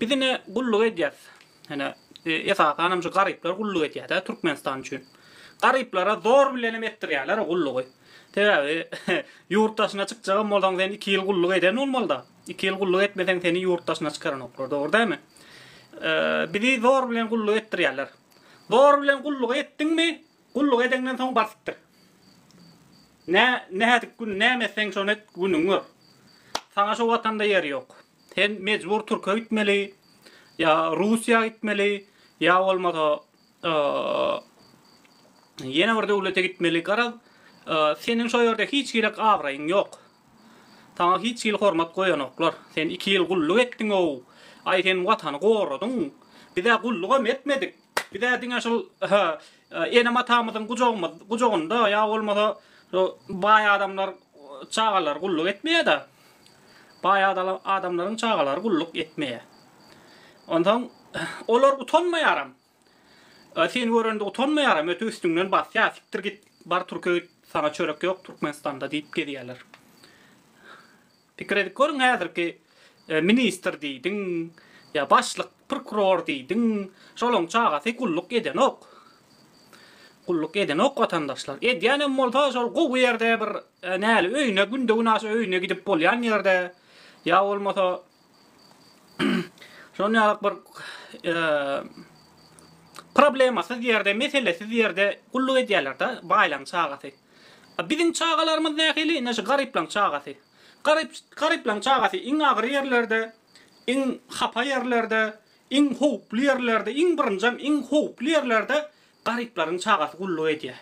Bizine gulluk edýär. Hani esa hanamjy garyplar gulluk edýär Türkmenistan üçin. Garyplara zor bilen etdirýärler gullugy. Täze yurttaşyna çykjagam bolsaň sen 2 ýyl gulluk eden bolmaly. 2 ýyl gulluk etmesen seni yurttaşyna çykaran oklar, dogry dämi? Bizi zor bilen gulluk etdirýärler. Zor bilen gulluk etdiňmi? Gulluk edenden soň basitdir. Ne hadik gün nämeseň şonu et günüňür. Sana şu vatanda yer ýok. Sen mecbur Türkiýe gitmeli, ya Russiýa gitmeli, ya bolmasa ýene bir döwlete gitmeli. Gara senin şo ýerde hiç gerek awraýyň ýok. Sana hiç ýyl hormat goýanoklar. Sen 2 ýyl gulluk etdiň o. Ay sen watany goradyň. Bize gulluk etmedik. Bize diňe şol ene matamyzyň gujagynda ya bolmasa baý adamlar çağalar gulluk etmeýär. Baý adamlaryň çağalary gulluk etmeýär. Ondan olar utanmaýaram. Sen görende utanmaýaram, öte üstüňden basýa, siktir git, bar Türkiýe sana çörek ýok Türkmenistanda diýip gelýärler. Pikir edip görüň häzirki minister diýdiň, ya başlyk prokuror diýdiň, şolaň çagasy gulluk eden ok. Gulluk eden ok watandaşlar. Edýänem bolsa şol gowy ýerde bir näli öýüne günde günasy öýüne gidip bolýan ýerde, ya bolmasa şonýalyk bir problemasy ýerde, meselesi ýerde gulluk edýärler da, baýlan çagasy. Bizim çağalarymyz nähili, näşe garyplaň çagasy. Garyplaň çagasy iň agyr ýerlerde, iň hapa ýerlerde, iň howply ýerlerde, iň birinjam iň howply ýerlerde garyplaryň çagasy gulluk edýär.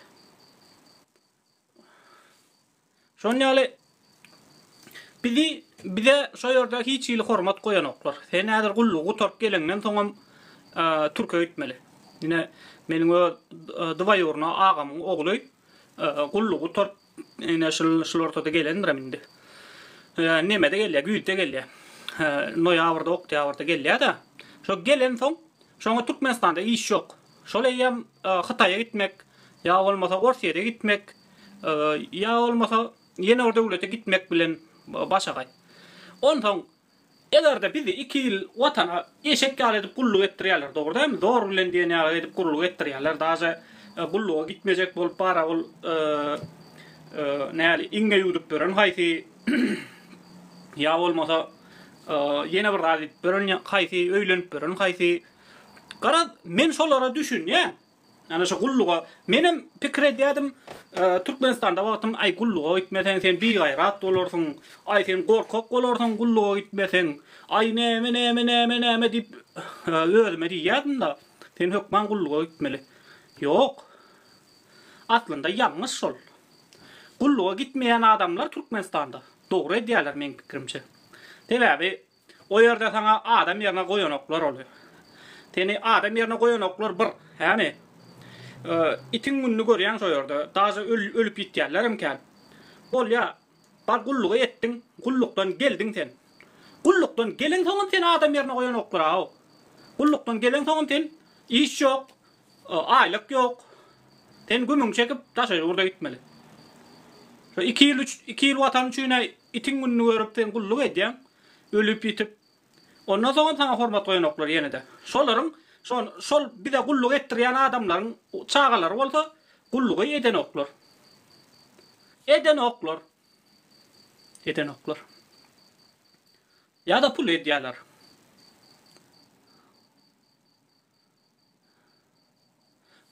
Şonýaly bize şo ýerde hiç ýyl hormat goýanoklar. Sen häzir gullugy torp gelenden soňam Türkiýe gitmeli. Ýene meniň dwaýurna agamyň ogly gullugy torp ýene şol ortada gelendir indi. Nemede gelýär, güýde gelýär. Noýabrda, oktýabrda gelýär da. Şo gelen soň şoňa Türkmenistanda iş ýok. Şoleýem Hytaýa gitmek, ýa bolmasa Orsiýa gitmek, ýa bolmasa ýene bir döwlete gitmek bilen başagay. Ondan egerde bizi 2 ýyl watana eşek edip gulluk etdirýärler, dogry dämi? Zor bilen diýen edip gulluk etdirýärler. Daja gulluga gitmejek bolup bara ol näli iňe ýudup beren haýsy ýa bolmasa ýene bir radyp beren haýsy öýlenip beren haýsy. Gara men şolara düşün ýa. Ana şu gulluga menim pikir edýärdim Türkmenistanda wagtym ay gulluga gitmesen sen bir gaýrat bolarsyň, ay sen gorkak bolarsyň gulluga gitmesen, ay näme diýip özüme diýärdim da sen hökman gulluga gitmeli. Ýok. Aslynda ýalňyş şol. Gulluga gitmeýän adamlar Türkmenistanda. Dogry edýärler men pikirimçe. Sebäbi o ýerde sana adam ýerine goýanoklar bolýar. Seni adam ýerine goýanoklar bir, häni itin günni görýän şo ýerde, daşy ölüp gitýärler imkan. Bolýa, bar gullugy etdiň, gullukdan geldiň sen. Gullukdan gelen soň sen adam ýerine goýanoklar. Gullukdan gelen soň sen iş ýok, aýlyk ýok. Sen gümüň çekip daşy urda gitmeli. Şo 2 ýyl watan üçin itin günni görüp sen gulluk edýän, ölüp gitip ondan soň sana hormat goýanoklar ýene-de. Şol bize gulluk etdirýän adamlaryň çağalary bolsa gullugy eden oklar. Eden oklar. Ya da pul edýärler.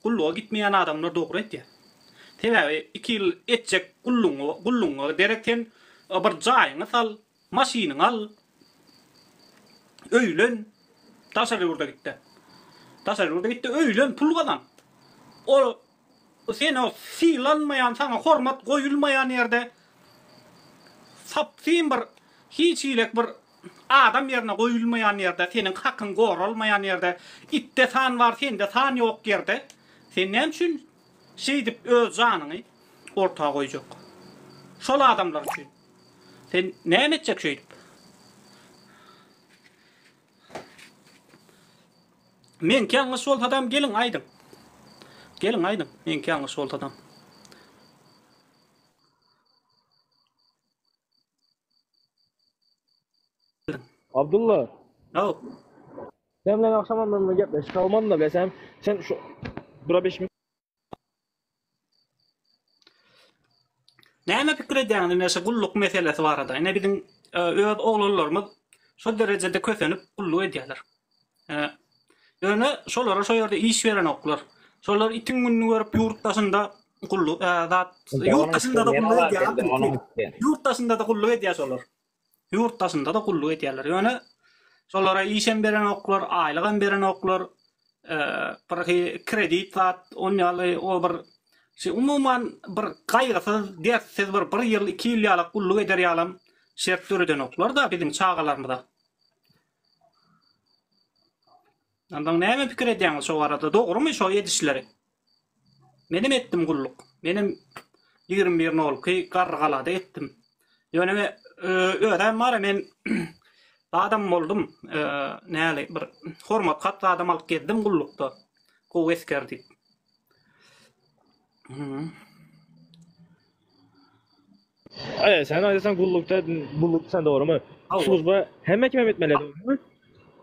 Gulluga gitmeýän adamlar dogry etýär. Sebäbi 2 ýyl etjek gullugy derekten bir jaýyňy sal, maşynyňy al, öýlen, taşaryrda gitdi. Taşaryrda gitdi, öýlen pul gazan. O sen o silanmayan, sana hormat goýulmayan ýerde sapsyn bir hiç ýylek bir adam ýerine goýulmayan ýerde, senin hakyň goralmayan ýerde, itde san bar, sende san ýok ýerde, sen näme üçin şeýdip öz janyny ortaga goýjak? Şol adamlar üçin. Sen näme etjek şeýdip? Men kääňi şol adam gelin aýdyň. Men kääňi şol adam. Abdullah. Oh. Sen bilen akşamdan gepleşip kalman da bilesem. Sen şu bura 5 minut. Näme pikir edýäňiz näse gulluk meselesi barada? Ine bizim öz oglanlarymyz şol derejede kösenip gulluk edýärler. Ýöne şolara şo ýerde iş beren oklar. Şolar itin günni görüp ýurtdaşynda gulluk zat ýurtdaşynda da gulluk edýär. Ýurtdaşynda da gulluk edýär şolar. Ýurtdaşynda da gulluk edýärler. Ýöne şolara işen beren oklar, aýlygan beren oklar, bir kredit zat onýaly o bir umuman bir gaýrysız, dertsiz bir ýyl, 2 ýyl ýalyk gulluk eder ýalam şert töreden oklar da bizim çağalarymyzda. Andan näme pikir edýäňiz şo arada? Dogrymy şo edişleri? Menim etdim gulluk. Menim 21 nolky gargalada etdim. Ýöne öýdem bar men adam boldum. Näle bir hormat hatda adam alyp geldim gullukda. Gowy eskerdik. Ay sen aydasan gullukda sen doğrumy? Slujba hemme kime etmeli doğrumy?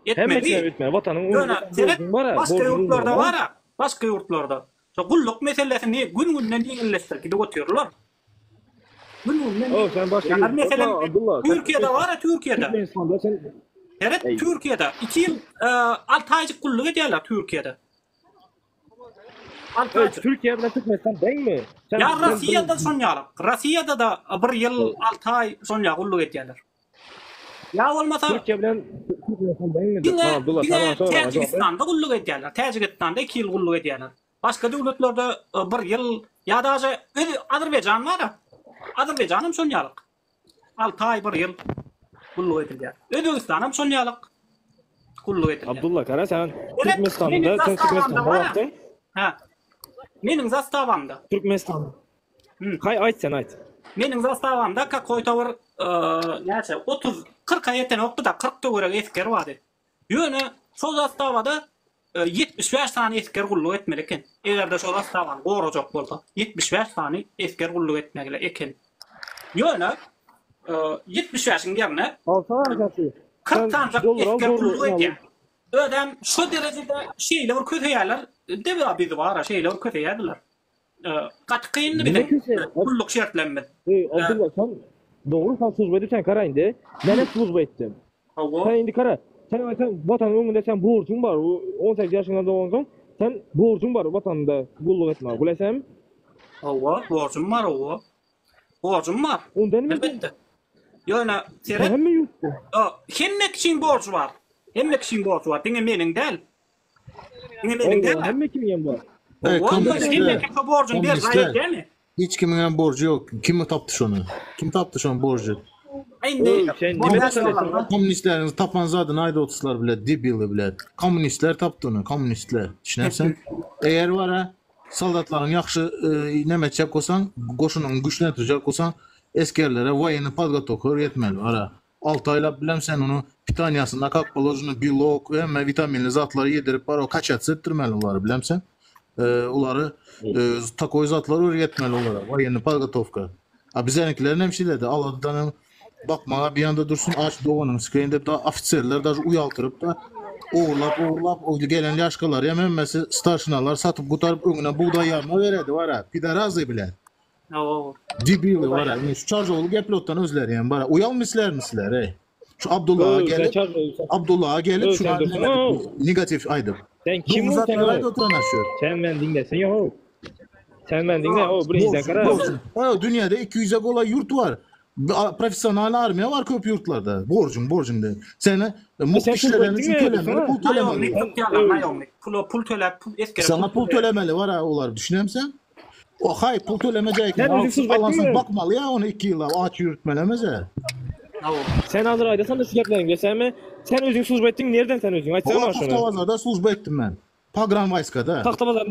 Hemme kime etmeli. Watanyň uňunda bar. Başga ýurtlarda bar. Başga ýurtlarda. Şo gulluk meselesini gün-günden ýeňilleşdirip götürýärler. Oh sen başka mesela Türkiye'de var ya Türkiye'de. Evet Türkiye'de 2 yıl 6 aycık gulluk edýärler Türkiye'de. Türkiye bilen Türkmenistan değil mi? Ya Rusya'da sonyalık. Rusya'da da 1 yıl 6 ay sonya gulluk edýärler. Ya olmasa Türkiye bilen Türkmenistan değil mi? Abdullah tamam sonra. Tacikistan'da gulluk edýärler. Tacikistan'da 2 yıl gulluk edýärler. Başka döwletlerde 1 yıl ya da Azerbaycan var ya. Azerbaycanım sonyalyk. 6 ay 1 yıl gulluk edilýär. Özbegistanam sonyalyk. Gulluk edilýär. Abdullah kara sen Türkmenistan'da sen Türkmenistan'da wagtda? Ha. Meniň zastavamda. Türkmenistan. Hay aýt sen aýt. Meniň zastavamda Koytawar näçe 30-40 aýetden okdy da 40 görek esker bady. Ýöne şo zastavada 75 tane esker gulluk etmeli eken. Egerde şo zastawan gorajak bolsa 75 tane esker gulluk etmeli eken. Ýöne 75'in yerine 40 tane esker gulluk etýär. Ödem şu derecede şeyler kötüýärler. Debe biz bara şeyler kötüýärdiler. Kaç kıyındı bir de gulluk şertlenmedi. Abdullah sen doğru sen slujba edipsen kara indi. Mene slujba etdim. Sen indi kara. Sen watanyň öňünde sen borçuň bar. 18 ýaşyňda doğansoň sen borçuň bar watanda gulluk etme. Bilesem? Hawa, borçum var hawa. Borçum var. Ondan mı? Elbette. Ýöne seret. Hemme ýurtda. Hemmek için borç var. Hemmek için borç var. Diňe meniň del. Diňe meniň del. Hemme kimin bar? Hemmek borcun bir gaýet demi? Hiç kimin borcu yok. Kim taptı şonu? Kim taptı şonu borcu? Komünistlerin tapan zaten ayda 30'lar bile, dibili bile. Komünistler taptı onu, komünistler. Düşünürsen, eğer var ha, soldatların yaxşı nemetçek olsan, koşunun güçlendirecek olsan, eskerlere vayını podgotовка yetmeli var ha. 6 ayla bilem sen onu pitanyasında kakbalojunu, bilok ve vitaminli zatları yedirip var o kaçat ettirmeli onları bilem sen. Onları takoy zatları öğretmeli onlara. Vayını podgotовка. Bizenikilerin hemşireleri Allah'tan bakmağa bir yanda dursun aç doğanın sıkayında da ofisyerler da uyaltırıp da uğurlap o gelen yaşkalar yememesi starşınalar satıp kutarıp önüne buğday yarma veredi var ha. Pide razı bile. Dibili var ha. Şu Çarjoğlu geplottan özler yani var ha. Uyalmışlar mısılar Şu Abdullah'a gelip şuna negatif aydır. Sen kim o sen ben dinlesin ya. Sen ben dinle o bir izle kara. Dünyada 200'e kolay yurt var. Profesyonel armiya var köp yurtlarda. Borcun de. Seni muhteşelerini tükelemeli, pul tölemeli. Pul töle, sana pul tölemeli var ha olar düşünem sen. O hay pul tölemeyecek. Alansın bakmalı ya onu 2 yıla aç yürütmelemez ha. Sen hazır aydasan da şikayetlerin geçsen mi? Sen özün slujba ettin, nereden sen özün? Açsana şunu. Tahtavazada slujba ettim ben. Pagran Vayska'da. Tahtavazada.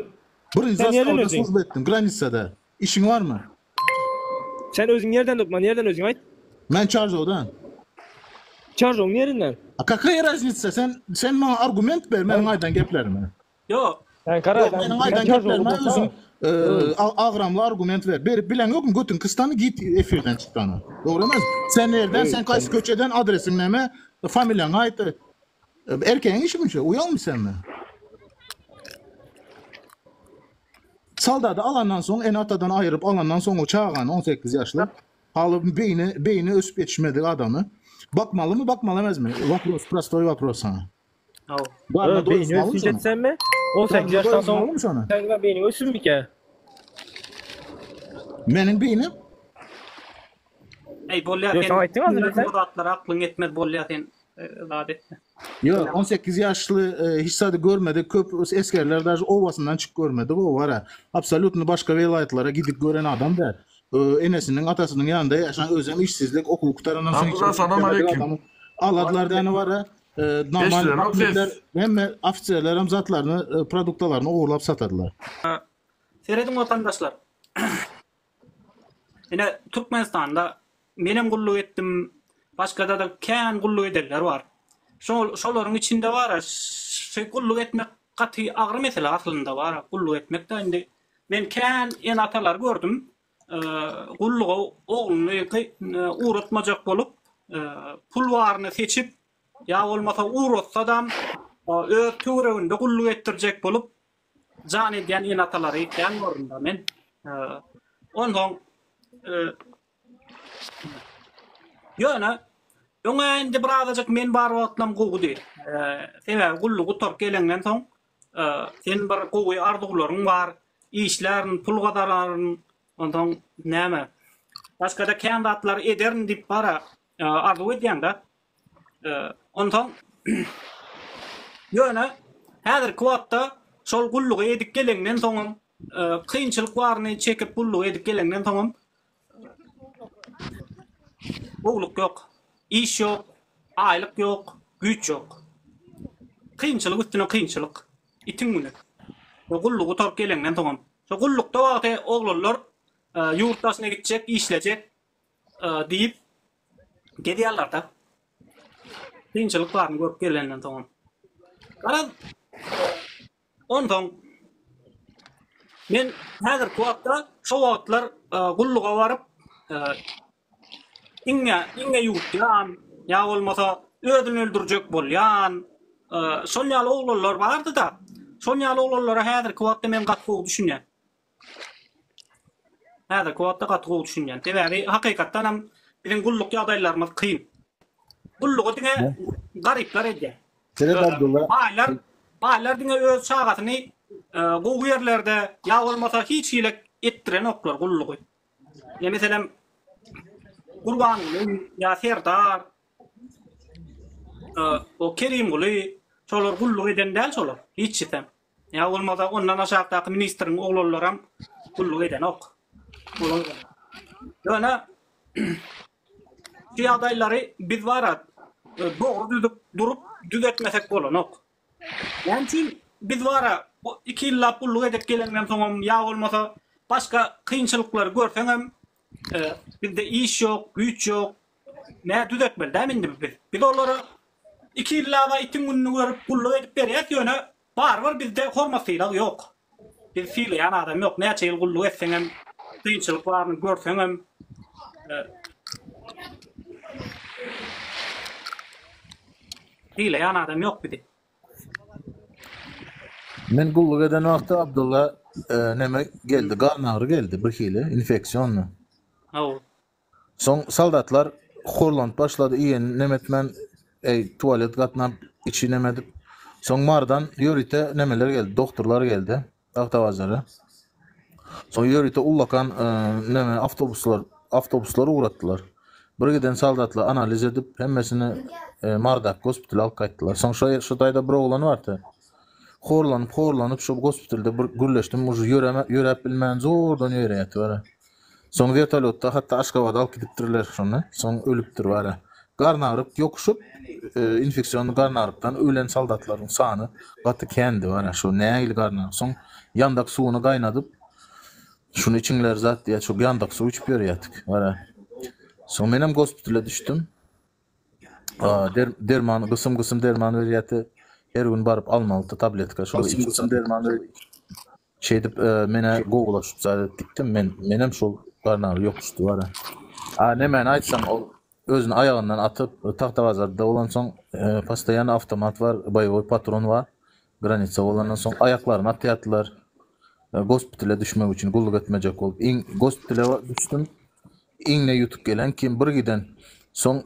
Birinci zastavada slujba ettim, Granitsa'da. İşin var mı? Sen özün nereden tutma, nereden özün ait? Ben Çarjoğ'dan. Çarjoğ nereden? Kakaya razniца, sen bana argument ver, benim aydan geplerime. Yok. Benim aydan geplerime özüm ağramlı argument ver. Bilen yok mu? Götün kıstanı git efirden çıktanı. Doğru mu? Sen nereden, sen kaç köçeden adresin neme, familyan ait. Erkeğin işi mi şu? Uyan mı sen mi? Saldadı alandan sonra en atadan ayırıp alandan sonra o çağıran 18 yaşlı halı beyni ösüp yetişmedi adamı. Bakmalı mı bakmalamaz mı? Vapros, prostoy vapros sana. Beyni ölsün geçsen mi? 18 yaştan sonra sana. sen beyni ölsün bir kere. Menin beynim Ey bolya Yok, sen. sana aytdın hazır sen. Bu atlar aklın yetmez bolya sen. Adetme. yok 18 yaşlı hiç sadı görmedi. Köp eskerler даже ovasından çık görmedi. O var ha. Absolutno başka velayetlara gidip gören adam da enesinin atasının yanında yaşayan özem işsizlik okul kurtarandan Abdullah, salam aleyküm. Aladılar da ne var ha? Normal Beşler, afisler hem afislerler hem zatlarını produktalarını uğurlap satadılar. Seyredin vatandaşlar. Yine Türkmenistan'da benim kulluk ettim, başka da kän kulluk ederler var. Şoların içinde var ha, kulluk etmek katı ağır mesele aslında var ha, kulluk etmek de indi. Ben kän en atalar gördüm, kulluğu oğlunu uğratmacak bolup, pulvarını seçip, ya olmasa uğratsa adam, öz töwereginde kulluk ettirecek bolup, can ediyen en ataları kän gördüm da men. Ondan ýöne öňe indi birazajyk men bar wagtlam gowy. Sebäbi gullugy torp gelenden soň sen bir gowy arzuglaryň bar, işlärin, pul gadararyň, ondan näme? Başga-da kandidatlar ederin diýip bara arzuw edýäň-de. Ondan ýöne häzirki wagtda şol gullugy edip gelenden soň kıyınçılık varını çekip bulluğu edip gelenden tamam. Oğluk yok, iş yok, aylık yok, güç yok. Kıyınçılık üstüne kıyınçılık. İtin günü. O kulluğu torp gelenden tamam. O kullukta vakti oğlullar yurtdaşına gidecek, işleyecek deyip gidiyorlar da. Kıyınçılık varını görüp gelenden tamam. Karan ondan men häzirki wagtda şo wagtlar gulluga baryp inge ýurtýan ýa bolmasa özüni öldürjek bolýan şol ýaly oglanlar bardy da şol ýaly oglanlara häzirki wagtda men gatlyk düşünýän. Häzirki wagtda gatlyk düşünýän. Sebäbi hakykatdan hem biziň gulluk ýagdaýlarymyz kyn. Gullugy diňe garyplar edýär. Sebäbi Abdullah Baýlar diňe öz şagatyny bu yerlerde ya olmasa hiç hile ettiren oklar gulluğu. Ya mesela Kurbanlı ya Serdar o Kerimli şolar gulluğu eden del şolar. Hiç çitem. Ya olmasa ondan aşağıdaki ministerin oğulları hem gulluğu eden ok. Yani şu adayları biz var doğru durup düzeltmesek olan ok. Yani çünkü biz var iki yılla pulluk edip gelenden soňam ya olmasa başka kıyınçılıklar görsen hem bizde iş yok, güç yok. Ne düzeltmeli değil mi biz? Biz onları iki yılla da itin gününü görüp pulluk edip beriyet yöne var bizde hormasıyla yok. Biz fiili yani adam yok. Ne çeyil pulluk etsen hem kıyınçılıklarını görsen hem fiili yani adam yok bizde. Men gulluk eden wagtda Abdullah neme geldi, garn ağrı geldi, bir hili infeksiyonlu. Soň saldatlar horlant başlady, iýen nemetmen tualet gatnap içinemedip. Soň mardan ýörite nemeler geldi, doktorlar geldi, awtowazary. Soň ýörite ullakan neme awtobuslar uğratdylar. Bir giden saldatlar analiz edip hemmesini Mardak hospitala alyp gaýtdylar. Soň şu taýda bir oglan bardy. Horlanıp şu hospitalda gürleşdim, uje ýörep bilmän zordan ýöreýät bara. Soň vertolyotda hatda Aşgabatda alyp gidipdirler şonu. Soň ölüpdir bara. Garn ağrıp ýokuşup infeksiyonly garn ağrıpdan ölen saldatlaryň sany gaty kendi bara. Şu nägili garn ağrıp soň ýandak suwuny gaýnadyp şunu içinler zat diýe şu ýandak suw içip ýörýärdik bara. Soň men hem hospitala düşdüm. Derman gysym derman berýärdi. Her gün barıp almalı tabletka şol içsem dermanı şey edip mene googlaşıp zaten diktim men menem şol garnar yokuştu var ha. Ne men aytsam özünü ayağından atıp Taxtavazarda olan son pastayan avtomat var, boyovoy patron var. Granitsa olandan son ayaklarını atıyattılar. Gospitale düşmek için gulluk etmeyecek olup. Gospitale düştüm. İğne yutup gelen kim bir giden son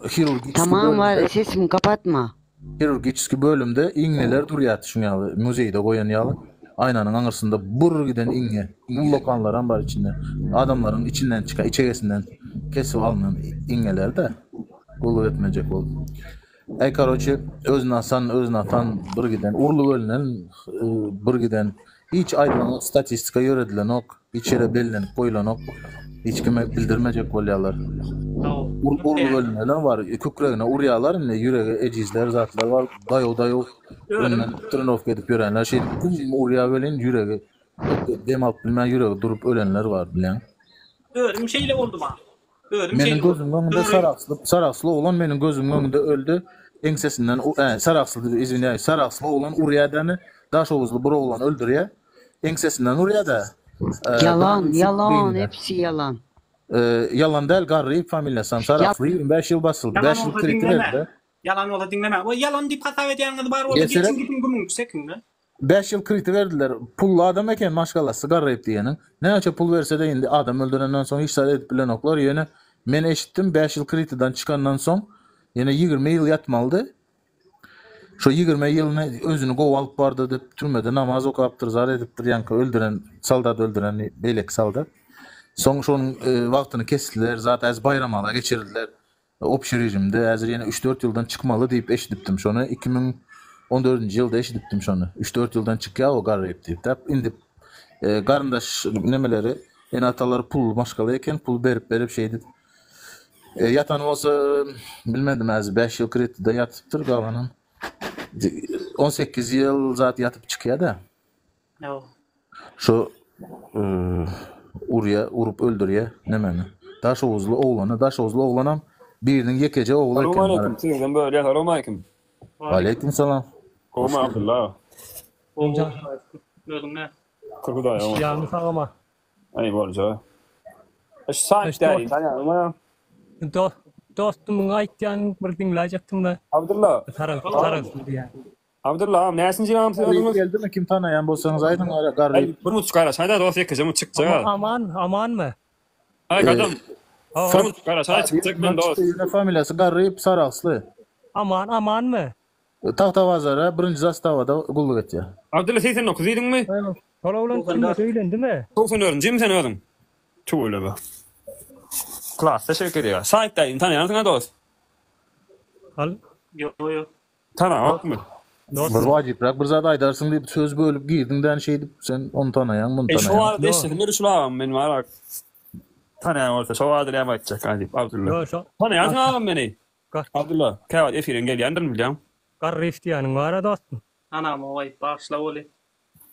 Tamam var sesimi kapatma. Kirurgiçki bölümde iğneler duruyor şunyalı muzeyde koyan yalı. Aynanın anırsında bur giden iğne. Lokanlar var içinde. Adamların içinden çıkan içerisinden kesip alınan iğneler de kulu etmeyecek oldu. Karoçi özüne atan bir giden urlu ölünen bir giden hiç aydın statistika yöredilen ok. Hiç yere bellenip koyulan ok. Hiç kime bildirmeyecek olyalar. Urlu ölüneler var. Kükreğine uryalar ne yüreğe ecizler zatlar var. Dayo önünden tırnof edip görenler şey urya ölen yüreğe dem alıp bilmem yüreğe durup ölenler var bilen. Öğrenim şeyle oldu bana. Benim gözümün önünde Sarakslı olan benim gözümün önünde öldü. Ensesinden Sarakslı olan uryadanı Daşovuzlu bura olan öldürüyor. Ensesinden uryada. Yalan hepsi yalan. Yalan değil Garri familyasından Sarakslı 25 yıl basıldı. 5 yıl kredi verdi. Yalan ola dinleme. O yalan deyip hata ediyenler var orada geçin gidin sekin de. 5 yıl kredi verdiler. Pullu adam eken maşgallah sigara yap diyenin. Ne açı pul verse de indi adam öldürenden sonra hiç sayı edip bilen oklar yine men eşittim 5 yıl krediden çıkandan son yine 20 yıl yatmalıdı. Şu 20 yılını özünü kovalıp bardı dep türmede namaz okaptır zar ediptir yankı öldüren saldat öldüren beylek saldat. Son şonun vaktini kestiler zaten az bayramala geçirdiler. Opşi rejimde azir yine 3-4 yıldan çıkmalı deyip eşittim şonu 2014 yılda eşittim şonu 3-4 yıldan çıkıyor o garip deyip indi garındaş nemeleri en ataları pul maşgalıyken pul berip şeydi. Yatan olsa bilmedim az 5 yıl kredide yatıptır kalanın. 18 yıl zaten yatıp çıkıyor da. Yo. Şu urup öldürüyor nemeni. Daşovuzlu oğlanam birinin yekece oğlu eken. Aleyküm. Sizin böyle aleyküm. Aleyküm selam. Koma Abdullah. Olca. Gördün ne? Kırgıday ama. Yanlış ağlama. Ay borca. Saat değil. Tanıyorum. Dostumun aytyan bir dinleyecektim de. Abdullah. Taraf diye. Abdullah nesin cevabım söylüyorsunuz? Geldi mi kim tanıyan bolsanız aydın garri. Ay bunu çıkar. Sayda dost yakacağım çıkacak. Aman mı? Ay kadın. Bunu çıkar. Sayda çıkacak ben dost. Yine familyası garri Sarakslı. Aman mı? Taxtavazara birinci zastavada gulluk etti. Abdullah sen okuydun mu? Sonra ulan kimle söylendi mi? Çok sanıyorum. Cem sen öğrendin. Çok öyle be. Klas teşekkür ederim. Sayda tanıyan dost. Al. Yo. Tanı mı? Bir vacip bırak bir zat aydarsın deyip söz bölüp girdiğinden şey deyip sen onu tanıyan bunu Şu tanıyan. an işte ne düşünüyorum ben var. Tanıyan orta. Şu an adına bakacak hadi Abdullah. Yo şu. Tanıyan beni. Abdullah. Kayvat efirin geliyandır biliyorum. Garrif diyanın var dostum. Anam o vay başla oli.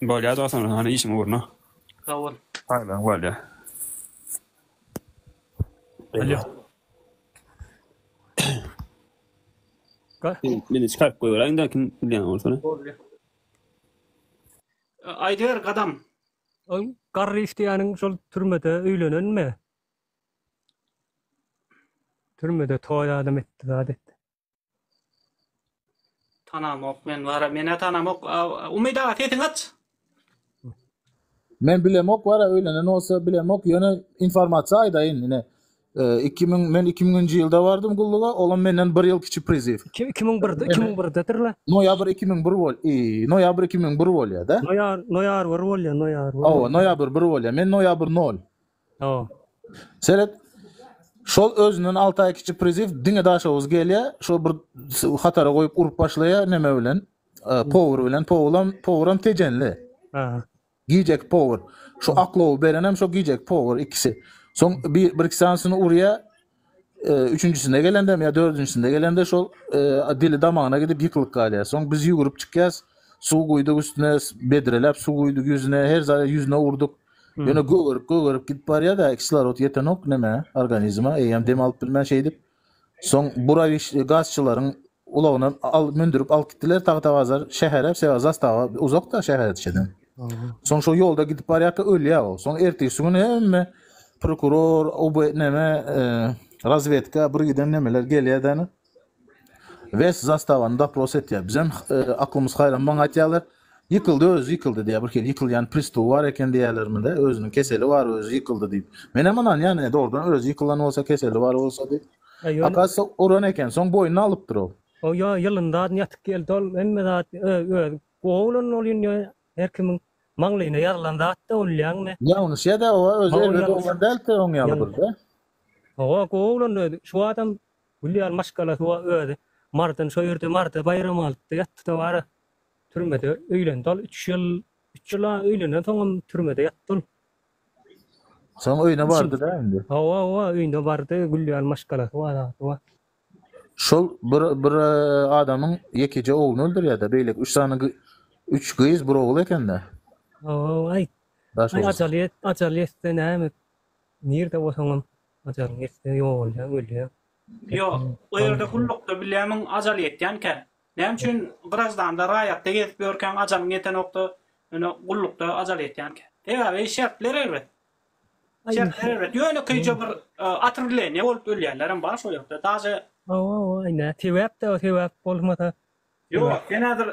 Böyle da sonra hani işim uğruna. Kavul. Aynen böyle. Alo. Beni çıkarıp koyuyorlar. Da kim biliyor olsun. Ayder kadam. Garrif diyanın şol türmede öylenen mi? Türmede toy adam etti adet. Tanamok men var. Mene tanamok. Umida tetin at. Men bilemok var öyle ne olsa bilemok yöne informasiya aydayın yine. 2000 yılda vardım gulluğa olan menden 1 yıl kiçi priziv. 2001'dedir la. Noyabr 2001 vol. Noyabr 2001 vol ya da. Noyar var vol ya noyar. Noyabr 1 vol ya. Men noyabr 0. O. Seret şol özünün 6 ay kiçi priziv dine daşavuz gelya. Şol bir hatara koyup urup başlaya neme bilen. Power bilen power'am tecenli. Ha. Giyecek power. Şu aklovu berenem şu giyecek power ikisi. Son bir iki seansını urya üçüncüsünde gelende mi ya dördüncüsünde gelende şu dili damağına gidip yıkılık galiya. Son biz yugurip çıkacağız. Su koyduk üstüne bedrelep su koyduk yüzüne her zaman yüzüne vurduk. Yine gıvırıp gidip var ya da eksilorot yeten ok neme organizma eyyem dem alıp bilmen şeydip. Son buravi gazçıların ulağına mündürüp al gittiler Taxtavazar şehre Sevazastava uzak da şehre yetişeden. Son şu yolda gidip var ya ölü ya o. Son ertesi günü hem prokuror o neme razvedka bir giden nemeler gelýärdi. Wes zastavany dopros etýär. Bizim aklymyz hayran baň aýtýarlar. Yıkıldı, özü yıkıldı diye bir kere yıkılyan pristovu var eken diğerlerinde özünün keseli var, özü yıkıldı deyip. Men hemen yani doğrudan özü yıkılan olsa keseli var olsa deyip. Akası oran eken son boynunu alıptır o. O ya yılında yatık geldi ol emme da oğlun olun herkimin manglayına yaralanda hatta olyan ne? Ya onu şey de o özü elbette olan delte on yalıdır da. O oğlun şu adam William maskala şu öde Martin soyurdu Marta bayram aldı yattı da var. Türmede öýlendi ol 3 ýyla öýlenen soňam türmede ýatdy. Son öýüne bardy da endi. Hawa öýünde bardy Gülýan maşgala wa. Şol bir adamın yekeje oğlunu öldürýär da beýlek 3 tane 3 gyz bir oğul eken de. Ay acalyet näme? Nirde bolsaňam acalyet ýok bolýar. Yo, o yerde kullukda bilemin acal etýänkä. Näme üçin birazdan da raýatda gezip ýörken ajalyň ýeten nokta, ene kullukda acal etýänkä. Ewa şertler elbet. Şertler elbet. Ýöne köýje bir atyrlene bolup ölýärlerim bar şol ýokda. Daje Ayna tewap bolmasa. Yo, genedir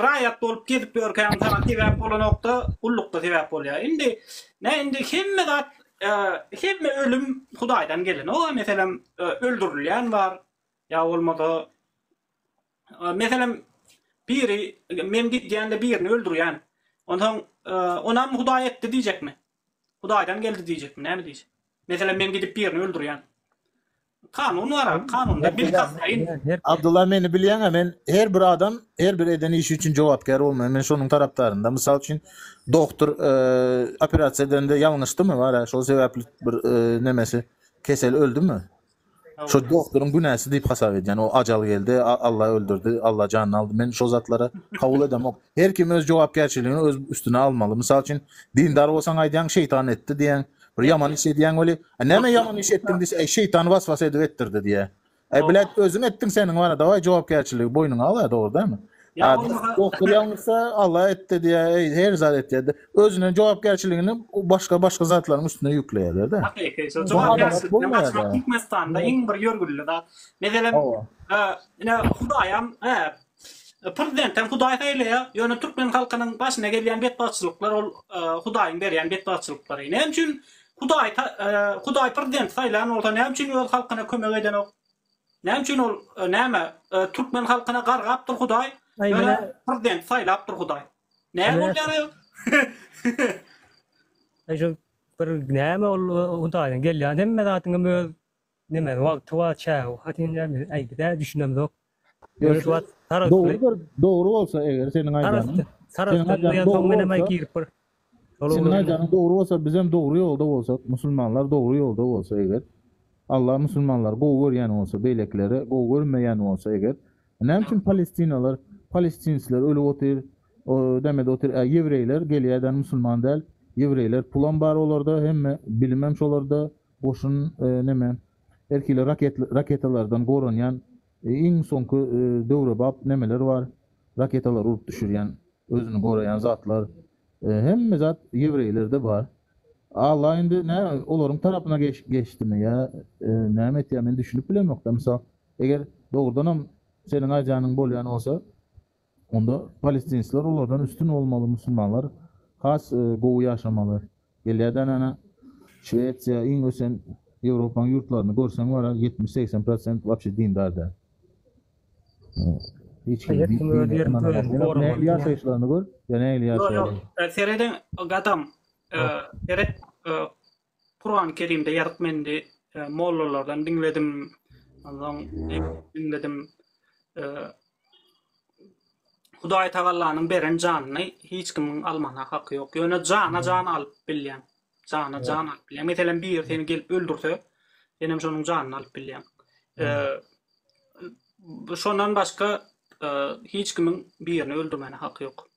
raýat bolup gezip ýörken taran tewap bolan nokta kullukda tewap bolýar. Indi hemme zat hemme ölüm Hudaýdan gelen. O meselem öldürilýän bar. Ya bolmasa meselem biri men gitýände birini öldürýän. Ondan onam Hudaý etdi diýjekmi? Hudaýdan geldi diýjekmi? Näme diýjek? Meselem men gidip birini öldürýän. Kanun var, kanunda bir tasayın. Abdullah meni bilýän men her bir adam her bir eden iş üçin jogapkar bolmaýan. Men şonuň tarapdarynda. Mysal üçin doktor operasiýa edende ýalňyşdymy? Var, şol sebäpli bir nemesi kesel öldümi? Şu doktorun günahsı deyip hasap edýän. O acal geldi, Allah öldürdü, Allah canını aldı. Men şu zatlara kabul edem. Her kim öz jogapkärçiligini öz üstüne almalı. Mysal üçin dindar bolsaň aýdýan şeytan etdi diýen, bir yaman iş edýän oli. Näme yaman iş etdim diýse, şeytan waswas edip ettirdi diýe. Bilet özün ettin senin var da jogapkärçiligi boynuňa ala dogry dämi? Doktor ýalňyşsa Allah etdi diye her zat etdi. Özüne jogapkärçiligini başka zatlaryň üstüne ýükleýärler da. Hakykatly, jogapkärçilik başga Türkmenistanda iň bir ýörgüli da. Meselem Hudaýam prezidentten Hudaý eýleýär. Ýöne Türkmen halkynyň başyna gelýän betbaççylyklar ol Hudaýyň berýän betbaççylyklary. Näme üçin Hudaý prezident saýlan bolsa näme üçin ol halkyna kömek eden ok? Näme üçin ol Türkmen halkyna gargapdyr Hudaý? Prezident saýlapdyr Hudaý. Näme bolýar? Aýşo bir näme ol Hudaýdan gelýän hemme zatyň näme wagty wa çäw hatyn näme aýda düşünemdik. Doğru olsa eğer senin aýdanyň. Senin aýdanyň doğru olsa bizim doğru yolda bolsak, musulmanlar doğru yolda bolsa eğer Allah musulmanlar gowy görýän bolsa, beýlekleri gowy görmeýän bolsa eğer näme üçin Palestinsler ölüp otyr, demede otyr ýewreýler gelýärden musulman däl, ýewreýler pulan bar olarda hemme bilmem şolarda boşun näme erkile raketalardan goranýan iň soňky döwre bap nemeler var. Raketalar urup düşürýän, özüni goraýan zatlar hemme zat ýewreýlerde bar. Allah indi näme olaryň tarapyna geçdimi ya näme etýär men düşünüp bilemok da mysal eger dogrudan senin aýdanyň bolýan bolsa onda Palestinsler olardan üstün olmaly musulmanlar has gowy ýaşamaly. Gelýärden ana Şwetsiýa iň ösen Ýewropaň ýurtlaryny görseň wara 70-80% wapşe dindar da. Hiç kim ýaşaýşlaryny gör, ýa-ni ýaşaýar. Sereden gadam Kur'an-ı Kerim'de yaratmendi mollalardan dinledim. Hudaý Taala'nın beren janyny hiç kimin almana hakkı yok. Ýöne can alıp bilýän. Can alıp bilýän. Meselem bir seni gelip öldürse, benim şonuň janyny alıp bilýän. Şondan başka hiç kimin birini öldürmene hakkı yok.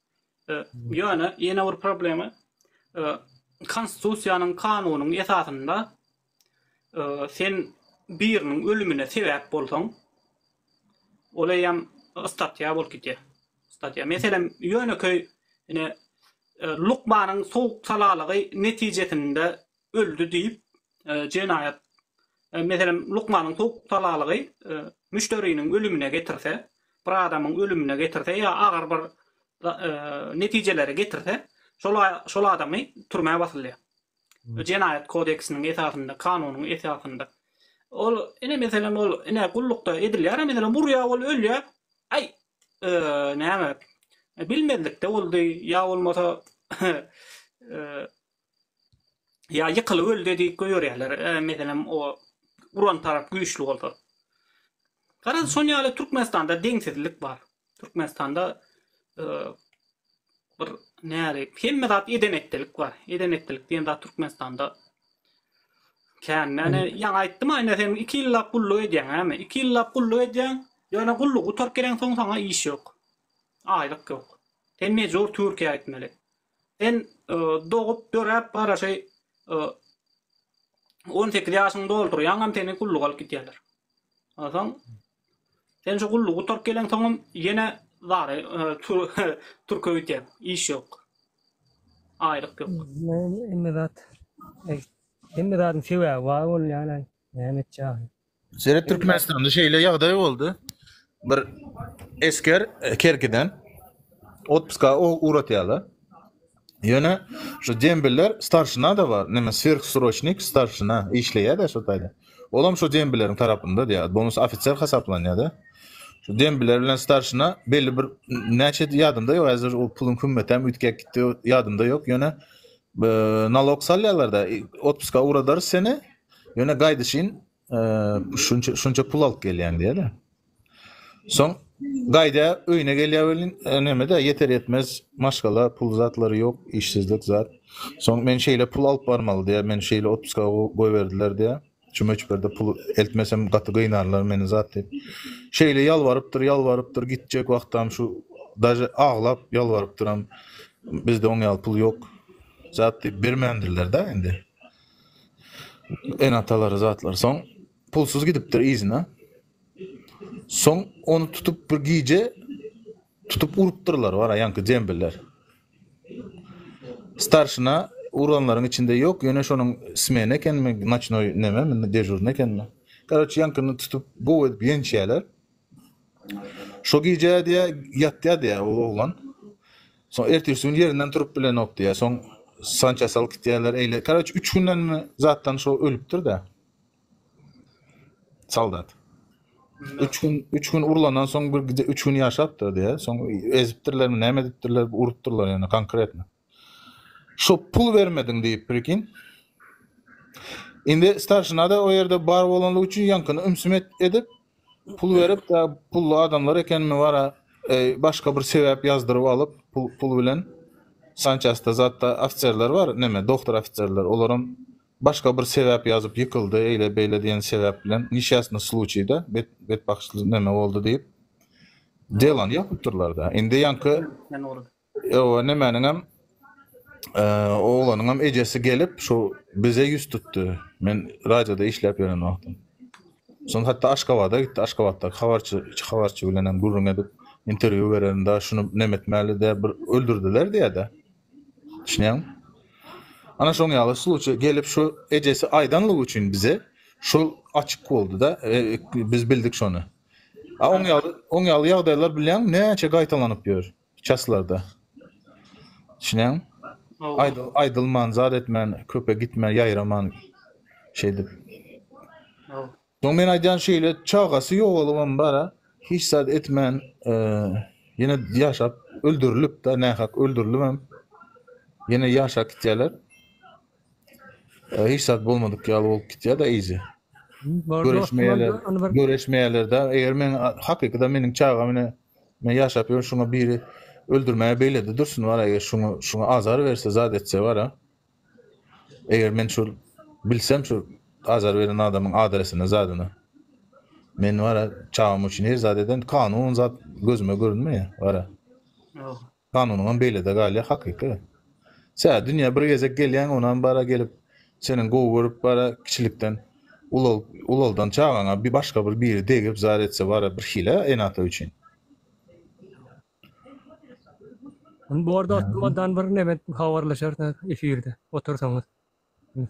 Ýöne ýene bir problemi konstitusiýanyň kanunyň esasynda sen biriniň ölümine sebäp bolsaň olaýam statýa bolup gitýär. Statýa meselem ýöneköy Lukmanyň soğuk salalygy netijesinde öldü diýip jenayat Mesela Lukman'ın tok talalığı müşterinin ölümüne getirse, bir adamın ölümüne getirse ya ağır bir neticelere getirse, şol adamı türmeye basılıyor. Cinayet kodeksinin esasında, kanunun esasında. Ol ene mesela ol ene kullukta edilýär, mesela buraya ol ölýär. Ay näme? Bilmedikde oldu ya olmasa ya yıkılıp öldü diýip görýärler. Mesela o uran taraf güýçlü bolsa. Garaz son ýaly Türkmenistanda deňsizlik bar. Türkmenistanda bir näre hemme zat edenetlik bar. Edenetlik diýen zat Türkmenistanda yani yan aýtdym aýna sen 2 ýyllap gulluq edýän, häme 2 ýyllap gulluq edýän, ýöne gullugy tork gelen soň saňa iş ýok. Aýlyk ýok. Sen mejbur Türkiýe aýtmaly. Sen doğup dörep bara şey 18 ýaşyň doldurýan seni gulluq alyp gitýärler. Asan sen şu gullugy tork gelen soň ýene zary Türkiýe edýän, iş ýok. Aýlyk ýok. Emmedatın sebebi var ol yani. Mehmet Çağ. Seret Türkmenistan'da şeyle ýagdaý boldy. Bir esker Kerkiden otpuska uratýarlar. Ýöne şu dembiller starşina da var. Näme sverhsroçnik starşina işleýär-de şu taýda. Olam şu dembilleriň tarapynda diýär. Bonus ofitser hasaplanýar-da. Şu dembiler bilen starşina belli bir näçe ýadymda ýok. Häzir o pulun kümmetem ütkek gitdi ýadymda ýok. Ýöne nalog salýarlar-da otpuska uradar seni. Ýöne gaýdyşyn şunça pul alyp gelýän diýär-de. Soň gaýda öýüne gelýär näme-de ýeter etmez maşgala pul zatlary ýok, işsizlik zat. Soň men şeýle pul alyp barmaly diýär, men şeýle otpuska goý berdiler diýär. Çömeçberde pul eltmesem gaty gynarlar meni zat diýip. Şeýle ýalbarypdyr gitjek wagtam şu daja ağlap ýalbarypdyram. Bizde oňal pul ýok. Zat diýip bermendirler da endi. En atalary zatlar soň pulsuz gidipdir izine. Soň onu tutup bir giýje tutup urupdyrlar wara ýanky jembiller. Starşina uranlaryň içinde ýok, ýöne şonuň smene ekenmi, nochnoy näme, dejurny ekenmi. Garaçy ýankyny tutup gowy edip ýençýärler. Şo giýje diýe ýatdy diýe oglan. Soň ertesi gün ýerinden turup bilen opdy ýa. Soň sança salyp gitýärler eýle. Garaçy 3 günden zatdan şo ölüpdir de. Saldat. 3 gün urulandan soň bir 3 gün ýaşapdyr diýe. Soň ezipdirlermi, näme edipdirler, urupdyrlar ýani konkretni. Şo pul vermedin diýip birkin. Indi starşina da o ýerde bar bolanlyk üçin ýankyny ümsümet edip pul berip da pullu adamlar ekenmi wara başga bir sebäp ýazdyryp alyp pul bilen sançasta zatda ofitserler var, näme doktor ofitserler, olaryň başga bir sebäp ýazyp ýykyldy, eýle beýle diýen sebäp bilen nişasny случайda betbaxçylyk näme boldy diýip delan ýapypdyrlar da. Indi ýanky o nämenin hem oğlanın hem ejesi gelip şu bize yüz tuttu. Men radyoda işlep ýören wagtym. Soň hatda Aşgabatda gitdi. Aşgabatda habarçy bilen hem gurrun edip interview berende şunu nemetmäli de bir öldürdüler diýär-de. Düşünýäň? Ana şoň ýaly случай gelip şu ejesi aýdanlyk üçin bize şol açyk boldu da biz bildik şonu. Oň ýaly ýagdaýlar bilen näçe gaýtalanyp ýör çaslarda. Düşünýäň? Aydılman, zat etmen, köpe gitmen, yayraman şeydi. Soň men aýdýan şeýle çagasy ýok bolýan bara, hiç zat etmen, ýene ýaşap, öldürilip de nähak öldürilmem. Ýene ýaşap gitýärler. Hiç zat bolmadyk ýaly bolup gitýär da izi. Göreşmeýärler da, eger men hakykda meniň çagam men ýaşap ýör şoňa biri öldürmeye beýledi dursun wara eger şunu azar berse zat etse wara. Eger men şu bilsem şu azar beren adamyň adresini zadyny. Men wara çağım üçin her zat eden kanun zat gözüme görünmeýär wara. Kanunyň beýlede galýa hakyky. Sä dünýä bir gezek gelýän onan bara gelip seniň gowy görüp bara kiçilikden uloldan çağaňa bir başga bir biri degip zat etse wara bir hile enata üçin. Bu arada atmadan bir nemet habarlaşar efirde otursanız.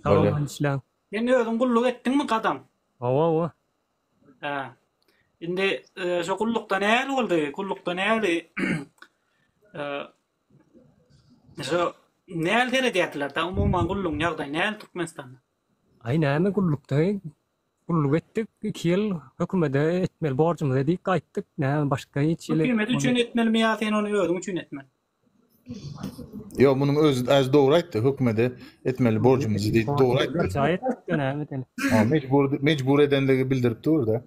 Tamam islam. Men özüm gulluk etdiňmi gadam? Awa. Ha. Indi şu kullukda näle boldy? Kullukda näle? Şu näle tere diýdiler da umumyň kulluk ýagdaý näle Türkmenistanda? Ay näme gullukda? Gulluk etdik 2 ýyl hökümete etmeli borcumyzy edik gaýtdyk. Näme başga hiç ile. Hükümet üçün etmeli mi ýa sen onu özüň üçün etmeli? Yo munyň özü az dogry aýtdy. Hökümete etmeli borjumyzy diýdi. Dogry aýtdy. Şayet näme deli. Ha, mecbur edenligi bildirip dur da.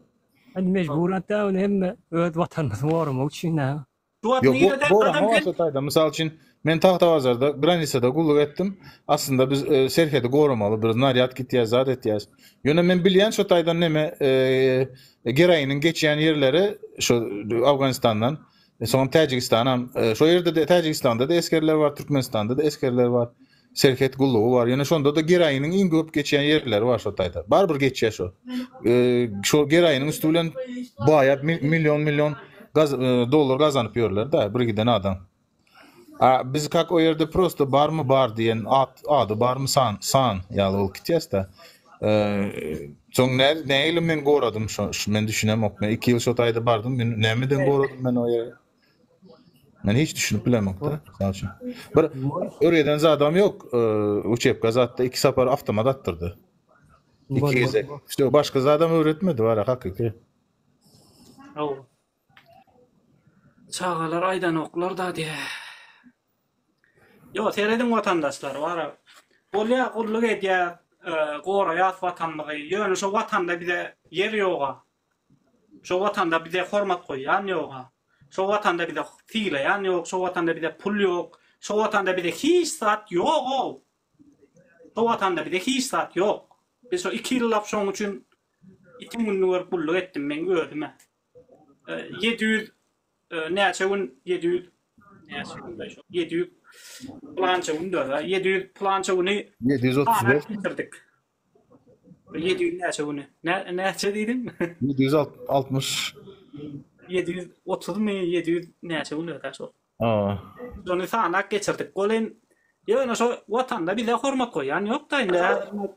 Hani mecburat da onu hem öz vatandaşy gorumak üçin näme. Suat Yok niýede bu adam hava satayda. Misal için men Tahtawazarda, Granisada gulluk etdim. Aslında biz serhedi gorumaly bir naryat gitýär, zat etýär. Ýöne men bilýän şu taýdan neme Geraýynyň geçýän ýerleri şu Awganistandan, soňra Täjikistanam, şu ýerde de Täjikistanda da eskerler var, Türkmenistanda da eskerler var. Serhet gulluğu var. Ýöne şonda da Geraýynyň iň köp geçýän ýerleri var şu taýda. Barbyr geçýär şu. Şu Geraýynyň üstü bilen baýa milyon dollar gazanyp ýörler da bir giden adam. Biz kak o yerde prosto bar mı bar diyen adı bar mı san yalı ol gitýäs da. Soň näle men goradym şu men düşünemok. Men 2 ýyl şu taýda bardym. Men nämeden goradym men o ýere? Men hiç düşünüp bilemok da. Sançy. Bir öreden adam yok. Uçep gazatda 2 sapar avtomat attırdı. 2 gezek. İşte başka adam öğretmedi var hakiki. Aw. Çağalar aydan oklar da diye. Yo, teredin vatandaşlar var. Bolya kulluk edýär, gora ýat vatanlygy. Ýöne şu vatanda bide yer ýoga. Şu vatanda bide hormat goýan ýoga. Şu vatanda bide fiýleýän ýok, şu vatanda bide pul ýok, şu vatanda bide hiç zat ýok. Şu vatanda bide hiç zat ýok. Biz şu 2 ýyl şoň üçin 2 günlük kulluk etdim men özüme. 700 näçe gün 700 plança gündür. 700 plança güni 735 bitirdik. 700 näçe güni? Näçe diýdim? 760 730 mi 700 näçe güni da şo. Şonu sanak geçirdik. Golen ýöne şo watanda bir de hormat goýan ýok da indi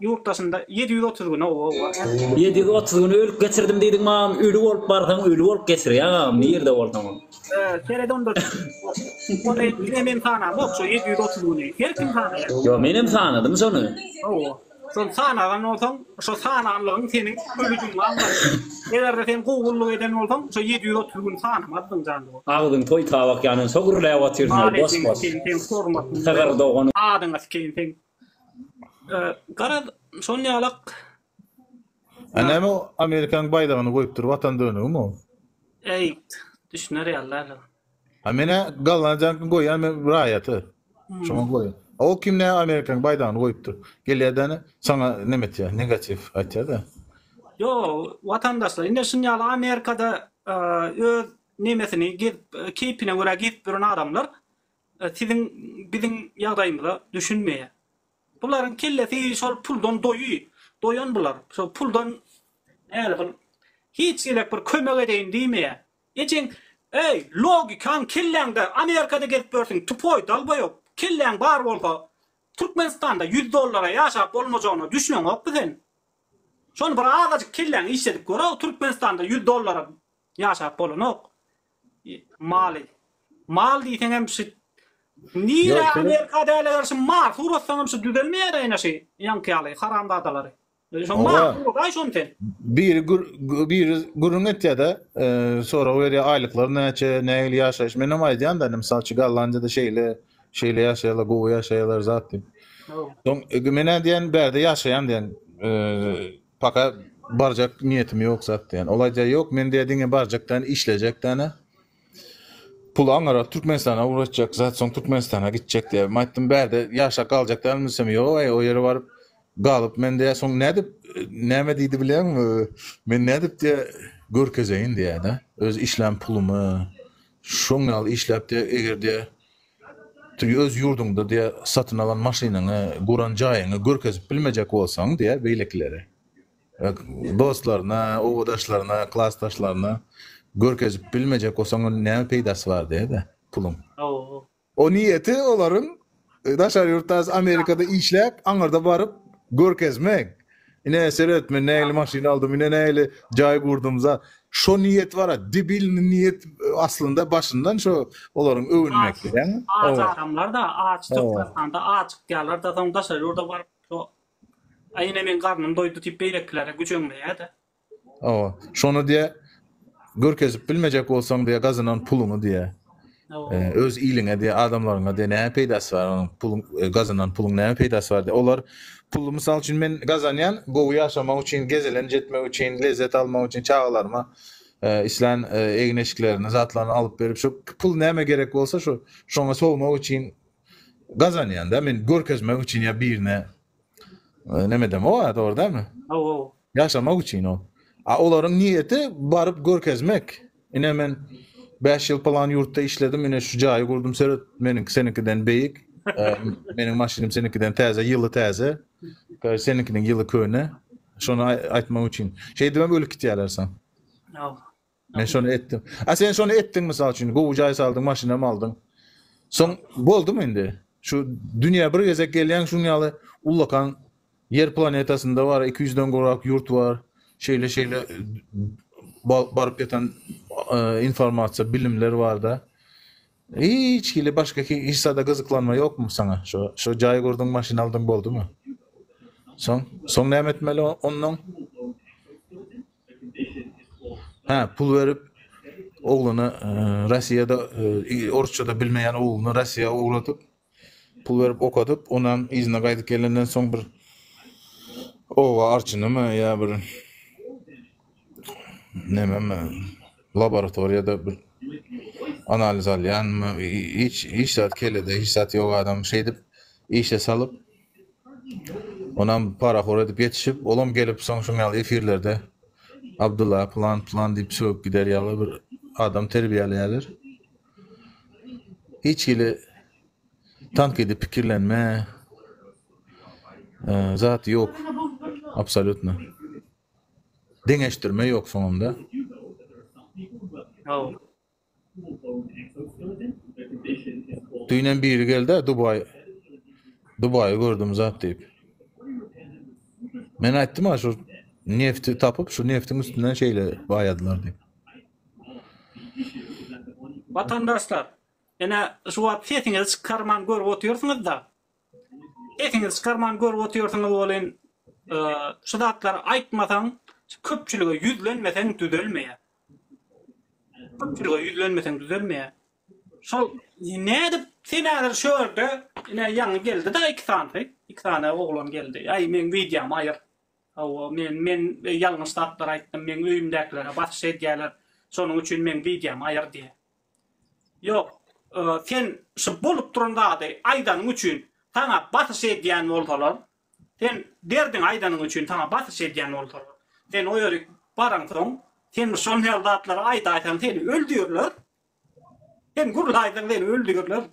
ýurtdaşynda 730 gün o. 730 gün ölüp geçirdim diýdim mam, ölü bolup barsaň ölü bolup geçirýär. Nerede bolsaň? Kerede 14. Onu hemen sana bak şu 730 gün. Her kim sana? Yo menem sanadym şonu. Son sanadan olsaň, şu sananlygyň seniň ölüjüň var. Eger sen gogulluk eden olsaň, şu 730 gün sanamadyň jandy. Agdyň toý tabak ýanyň sogurlaýap atýarsyň bos. Sen format. Tagar dogany. Adyňa sen. Gara şol ýalak. Näme Amerikan baydagyny goýup dur watan döneği o? Ey, düşüner ýalar. Mene gallanjan goýan men raýaty. Şoňa goýan. O kimne Amerikan baydagyny goýup dur. Gelýärden sana nemetýär, negativ aýtýar da. Yo, vatandaşlar, indi şunýaly Amerikada öz nemesini keypine göre gidip duran adamlar sizin bizim ýagdaýymyza düşünmeýär. Buların kellesi şol puldan doýan bular. Şol puldan hiç elek bir kömek edeýin diýmeýär. Eçin ey logikan kelläňde Amerikada gelip börsiň tupoy dalba ýok. Kelläň bar bolsa Türkmenistanda 100 dollara ýaşap bolmajagyny düşünýänokmy sen? Şonu bir azajyk kelläň işledip görä, Türkmenistanda 100 dollara ýaşap bolanok. Mal diýsen hem şu niye Amerikada ýerlerşi mal surasam şu düzelmeýär ýa şey ýankyýaly haram dadalary. Şo mal da şon sen. Bir gurun etýär-de sonra o ýere aýlyklar näçe näil ýaşaýyş menem aýdýan da misal çygallanca da şeýle ýaşaýarlar, gowy ýaşaýarlar zat diýip. Soň mene diýen berde ýaşaýan diýen paka barjak niýetim ýok zat diýen. Olaýja ýok, men diýdiňe barjakdan işlejekdäne. Pul aňara Türkmenistana uğraşacak, zat soň Türkmenistana gitjek diýip. Maýtdym berde ýaşap galjak dälmisem ýok, o ýere baryp galyp men diýe soň näme diýdi bilenmi? Men nädip diýe görkezeýin diýe-de. Öz işlem pulumy şoňal işläp diýe eger diýe öz ýurduňda diýe satyn alan maşynaňy, guran jaýyňy görkezip bilmejek bolsaň diýe beýleklere. Dostlaryna, owadaşlaryna, klassdaşlaryna görkezip bilmejek bolsaň näme peýdasy bar diýe-de pulum. O niýeti olaryň daşary ýurtda Amerikada işläp, aňarda baryp görkezmek. ine seyretme näli maşyna aldym, ine näli jaý gurdum za. Şo niyet var, dibil niyet aslında başından şu olaryň övünmekdir, ýa-ni. Ağaç adamlar da ağaç toplasanda ağaç gelir da tam da orada var. O ayne men karnım doydu tip beyreklere güçönmeýär. Owa. Şonu diýe görkezip bilmejek bolsaň diýe gazanan puluny diýe. Öz iliňe diýe adamlaryňa diýe näme peýdasy bar onuň pulun gazanan pulun näme peýdasy bar diýe. Olar pulu mysal üçin men gazanýan gowy ýaşamak üçin, gezelen jetmek üçin, lezzet almak üçin çağalarma islan egneşiklerini, zatlaryny alyp berip şu pul näme gerek bolsa şoňa sowmak üçin gazanýan da men görkezmek üçin ýa birine näme dem o doğru değil mi? Yaşamak üçin o. Olaryň niýeti baryp görkezmek. Ine men 5 ýyl plan ýurtda işledim, ine şu jaýy gurdum, seninkinden beýik. Meniň maşynym senikinden täze, ýyly täze. Seninkiniň ýyly köne. Şonu aýtmak üçin. Şey demem ölüp gitýärlersen. Men şonu etdim. Sen şonu etdiň mysal üçin, gowy jaý saldyň, maşynamy aldyň. Soň boldumy indi? Şu dünýä bir gezek gelýän şu ýaly ullakan yer planetasında var, 200'den gorak yurt var. Şeyle barıp yatan informasiya, bilimler var da. Hiç hili başka hissada gızıklanma yok mu sana? Şu jaý gurdun, maşyna aldyň boldu mu? Soň näme etmeli ondan? Pul verip oğlunu Russiýada orççada bilmeýän oğlunu Russiýa uğratyp pul verip okadyp onan izine gaýdyp gelenden soň bir arçynymy ýa bir näme laboratoriýada bir analiz alýanmy, hiç zat kelede, hiç zat ýok adam şeýdip işe salyp onan para hor edip ýetişip, olam gelip soň şuňaly efirlerde Abdullah plan diýip söýüp gider ýaly bir adam terbiýeleýärler. Hiç hili tankidi pikirlenme zat yok. Absolutno. Deňeşdirme yok soňunda. Düýnen biri geldi, Dubai gördüm zat diýip. Men aýtdym şu nefti tapıp şu neftin üstünden şeyle bayadılar diýip. Vatandaşlar, ene şu wagt setiňiz karman görüp oturýarsyňyz da. Setiňiz karman görüp oturýarsyňyz bolan şu zatlar aýtmasaň köpçülüge yüzlenmeseň düzelmeýär. Köpçülüge yüzlenmeseň düzelmeýär. Şol nädip senalar şörde, ine ýaňy geldi da iki tane oglan geldi. Ay men videom aýyr. Men ýalňyş taplar aýtdym, men öýümdäkilere baş edýärler. Şonuň üçin men videom aýyr diýe. Yok, sen şu bolup duranda aýdanyň üçin sana batış edýän bolsalar, sen derdin aýdanyň üçin sana batış edýän bolsalar, sen o ýöre baraň soň, sen şol ýerdatlary aýdaýsan seni öldürýärler. Sen gurulaýdyň, seni öldürýärler.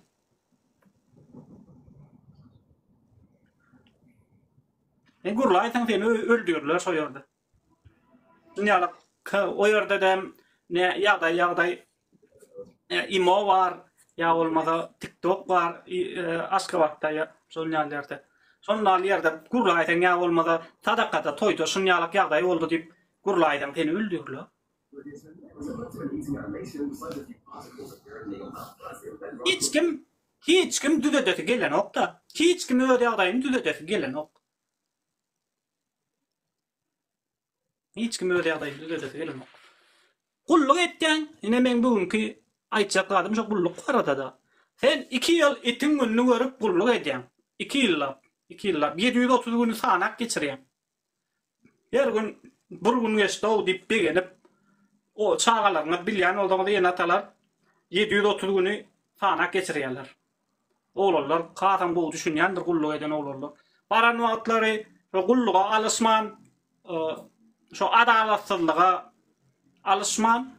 Sen gurulaýsan seni öldürýärler şol ýerde. Dünýäde o ýerde de ýagdaý imo var, ya olmasa TikTok var, Aşgabatda ya şol ýerlerde. Şonlar ýerde gurulaýsan ya olmasa sadakada, toýda şunýalyk ýagdaý boldu diýip gurulaýdan seni öldürýärler. Hiç kim düzedesi gelen ok da. Hiç kim öyle ýagdaýyny düzedesi gelen ok. Hiç kim öyle ýagdaýyny düzedesi gelen ok. Gulluk etden, ine men bugünkü aýtjak şo gulluk barada da. Sen 2 ýyl etin gününi görüp gulluk edýän. 2 ýyllap, 730 güni sanak geçirýän. Her gün bir gün geçdi o diýip begenip o çağalaryňy bilýän oldugyny ýene atalar 730 güni sanak geçirýärler. Oğlanlar kaatan bu düşünýändir gulluk eden oğlanlar. Baran wagtlary şo gulluga alışman, şo adalatsyzlyga alışman